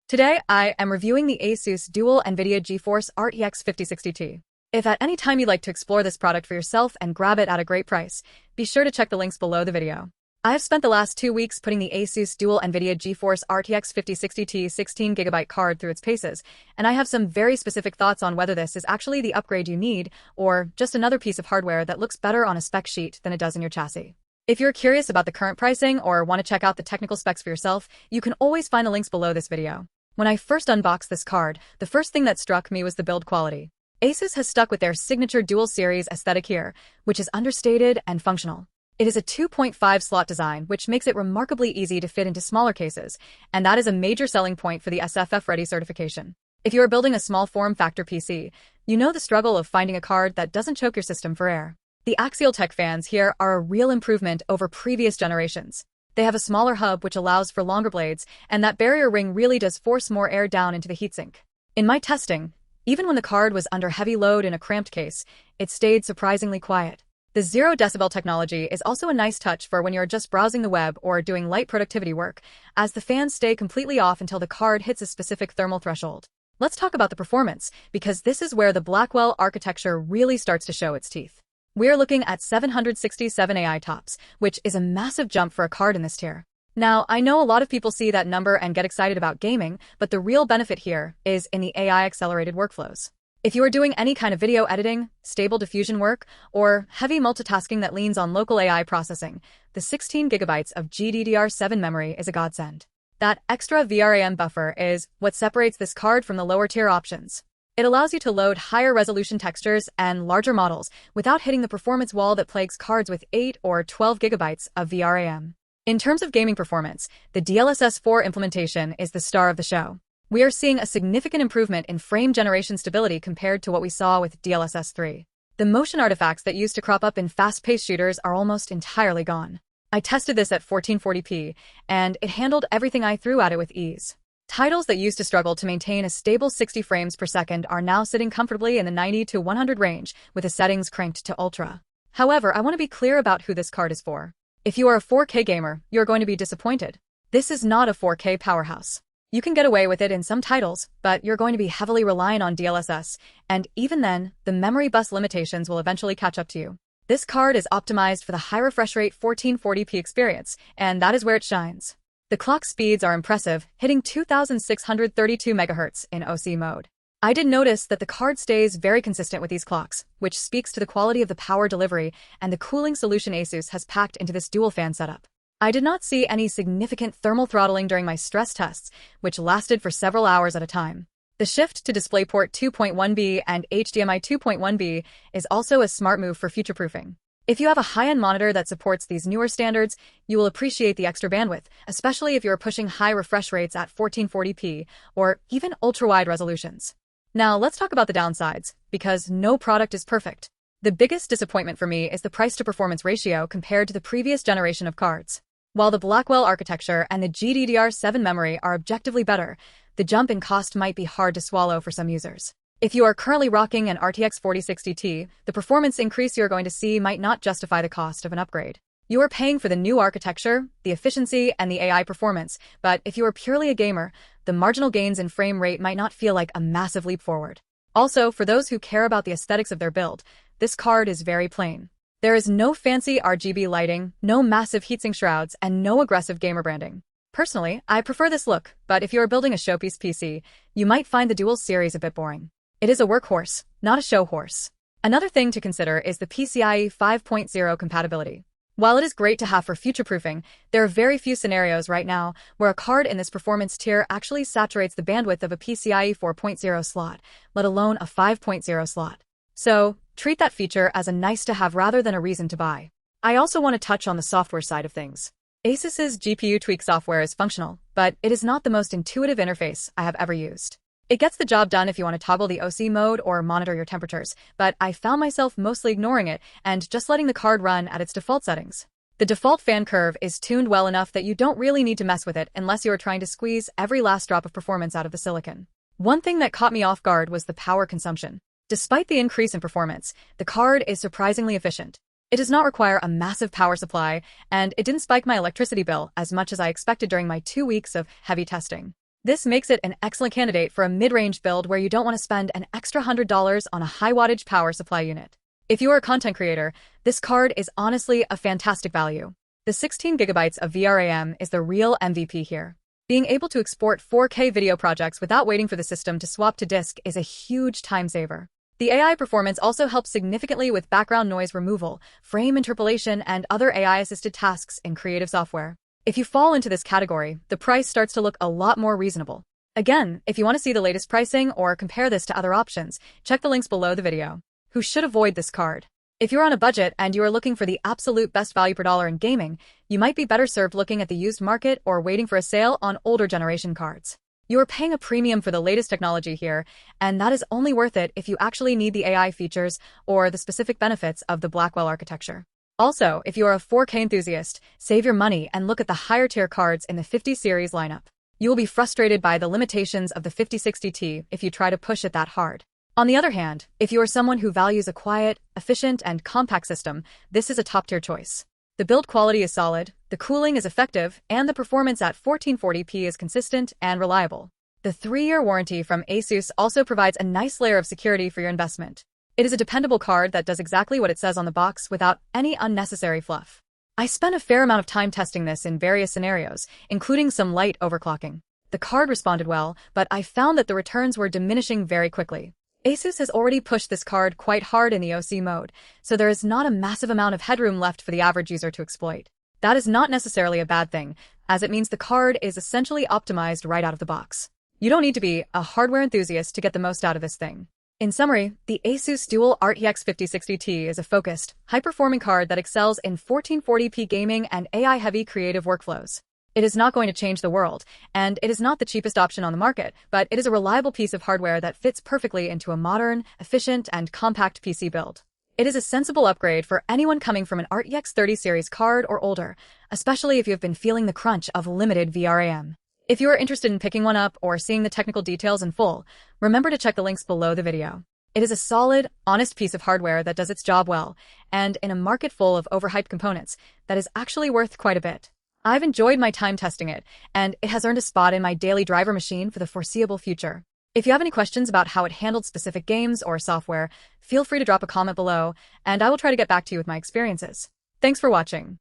Today, I am reviewing the ASUS Dual NVIDIA GeForce RTX 5060 Ti. If at any time you'd like to explore this product for yourself and grab it at a great price, be sure to check the links below the video. I have spent the last 2 weeks putting the ASUS Dual NVIDIA GeForce RTX 5060 Ti 16GB card through its paces, and I have some very specific thoughts on whether this is actually the upgrade you need or just another piece of hardware that looks better on a spec sheet than it does in your chassis. If you're curious about the current pricing or want to check out the technical specs for yourself, you can always find the links below this video. When I first unboxed this card, the first thing that struck me was the build quality. ASUS has stuck with their signature dual series aesthetic here, which is understated and functional. It is a 2.5 slot design, which makes it remarkably easy to fit into smaller cases, and that is a major selling point for the SFF-ready certification. If you are building a small form factor PC, you know the struggle of finding a card that doesn't choke your system for air. The Axial-tech fans here are a real improvement over previous generations. They have a smaller hub which allows for longer blades, and that barrier ring really does force more air down into the heatsink. In my testing, even when the card was under heavy load in a cramped case, it stayed surprisingly quiet. The 0 decibel technology is also a nice touch for when you're just browsing the web or doing light productivity work, as the fans stay completely off until the card hits a specific thermal threshold. Let's talk about the performance, because this is where the Blackwell architecture really starts to show its teeth. We're looking at 767 AI tops, which is a massive jump for a card in this tier. Now, I know a lot of people see that number and get excited about gaming, but the real benefit here is in the AI-accelerated workflows. If you are doing any kind of video editing, stable diffusion work, or heavy multitasking that leans on local AI processing, the 16GB of GDDR7 memory is a godsend. That extra VRAM buffer is what separates this card from the lower-tier options. It allows you to load higher resolution textures and larger models without hitting the performance wall that plagues cards with 8 or 12GB of VRAM. In terms of gaming performance, the DLSS 4 implementation is the star of the show. We are seeing a significant improvement in frame generation stability compared to what we saw with DLSS 3. The motion artifacts that used to crop up in fast-paced shooters are almost entirely gone. I tested this at 1440p, and it handled everything I threw at it with ease. Titles that used to struggle to maintain a stable 60 frames per second are now sitting comfortably in the 90 to 100 range with the settings cranked to ultra. However, I want to be clear about who this card is for. If you are a 4K gamer, you're going to be disappointed. This is not a 4K powerhouse. You can get away with it in some titles, but you're going to be heavily reliant on DLSS, and even then, the memory bus limitations will eventually catch up to you. This card is optimized for the high refresh rate 1440p experience, and that is where it shines. The clock speeds are impressive, hitting 2,632 MHz in OC mode. I did notice that the card stays very consistent with these clocks, which speaks to the quality of the power delivery and the cooling solution ASUS has packed into this dual fan setup. I did not see any significant thermal throttling during my stress tests, which lasted for several hours at a time. The shift to DisplayPort 2.1b and HDMI 2.1b is also a smart move for future-proofing. If you have a high-end monitor that supports these newer standards, you will appreciate the extra bandwidth, especially if you are pushing high refresh rates at 1440p or even ultra-wide resolutions. Now, let's talk about the downsides, because no product is perfect. The biggest disappointment for me is the price-to-performance ratio compared to the previous generation of cards. While the Blackwell architecture and the GDDR7 memory are objectively better, the jump in cost might be hard to swallow for some users. If you are currently rocking an RTX 4060 Ti, the performance increase you're going to see might not justify the cost of an upgrade. You are paying for the new architecture, the efficiency, and the AI performance, but if you are purely a gamer, the marginal gains in frame rate might not feel like a massive leap forward. Also, for those who care about the aesthetics of their build, this card is very plain. There is no fancy RGB lighting, no massive heatsink shrouds, and no aggressive gamer branding. Personally, I prefer this look, but if you are building a showpiece PC, you might find the dual series a bit boring. It is a workhorse, not a show horse. Another thing to consider is the PCIe 5.0 compatibility. While it is great to have for future-proofing, there are very few scenarios right now where a card in this performance tier actually saturates the bandwidth of a PCIe 4.0 slot, let alone a 5.0 slot. So, treat that feature as a nice-to-have rather than a reason to buy. I also want to touch on the software side of things. ASUS's GPU tweak software is functional, but it is not the most intuitive interface I have ever used. It gets the job done if you want to toggle the OC mode or monitor your temperatures, but I found myself mostly ignoring it and just letting the card run at its default settings. The default fan curve is tuned well enough that you don't really need to mess with it unless you are trying to squeeze every last drop of performance out of the silicon. One thing that caught me off guard was the power consumption. Despite the increase in performance, the card is surprisingly efficient. It does not require a massive power supply, and it didn't spike my electricity bill as much as I expected during my 2 weeks of heavy testing. This makes it an excellent candidate for a mid-range build where you don't want to spend an extra $100 on a high-wattage power supply unit. If you are a content creator, this card is honestly a fantastic value. The 16GB of VRAM is the real MVP here. Being able to export 4K video projects without waiting for the system to swap to disk is a huge time saver. The AI performance also helps significantly with background noise removal, frame interpolation, and other AI-assisted tasks in creative software. If you fall into this category, the price starts to look a lot more reasonable. Again, if you want to see the latest pricing or compare this to other options, check the links below the video. Who should avoid this card? If you're on a budget and you are looking for the absolute best value per dollar in gaming, you might be better served looking at the used market or waiting for a sale on older generation cards. You are paying a premium for the latest technology here, and that is only worth it if you actually need the AI features or the specific benefits of the Blackwell architecture. Also, if you are a 4K enthusiast, save your money and look at the higher tier cards in the 50 series lineup. You will be frustrated by the limitations of the 5060 Ti if you try to push it that hard. On the other hand, if you are someone who values a quiet, efficient, and compact system, this is a top-tier choice. The build quality is solid, the cooling is effective, and the performance at 1440p is consistent and reliable. The 3-year warranty from ASUS also provides a nice layer of security for your investment. It is a dependable card that does exactly what it says on the box without any unnecessary fluff. I spent a fair amount of time testing this in various scenarios, including some light overclocking. The card responded well, but I found that the returns were diminishing very quickly. ASUS has already pushed this card quite hard in the OC mode, so there is not a massive amount of headroom left for the average user to exploit. That is not necessarily a bad thing, as it means the card is essentially optimized right out of the box. You don't need to be a hardware enthusiast to get the most out of this thing. In summary, the ASUS Dual RTX 5060 Ti is a focused, high-performing card that excels in 1440p gaming and AI-heavy creative workflows. It is not going to change the world, and it is not the cheapest option on the market, but it is a reliable piece of hardware that fits perfectly into a modern, efficient, and compact PC build. It is a sensible upgrade for anyone coming from an RTX 30 series card or older, especially if you have been feeling the crunch of limited VRAM. If you are interested in picking one up or seeing the technical details in full, remember to check the links below the video. It is a solid, honest piece of hardware that does its job well, and in a market full of overhyped components, that is actually worth quite a bit. I've enjoyed my time testing it, and it has earned a spot in my daily driver machine for the foreseeable future. If you have any questions about how it handled specific games or software, feel free to drop a comment below, and I will try to get back to you with my experiences. Thanks for watching.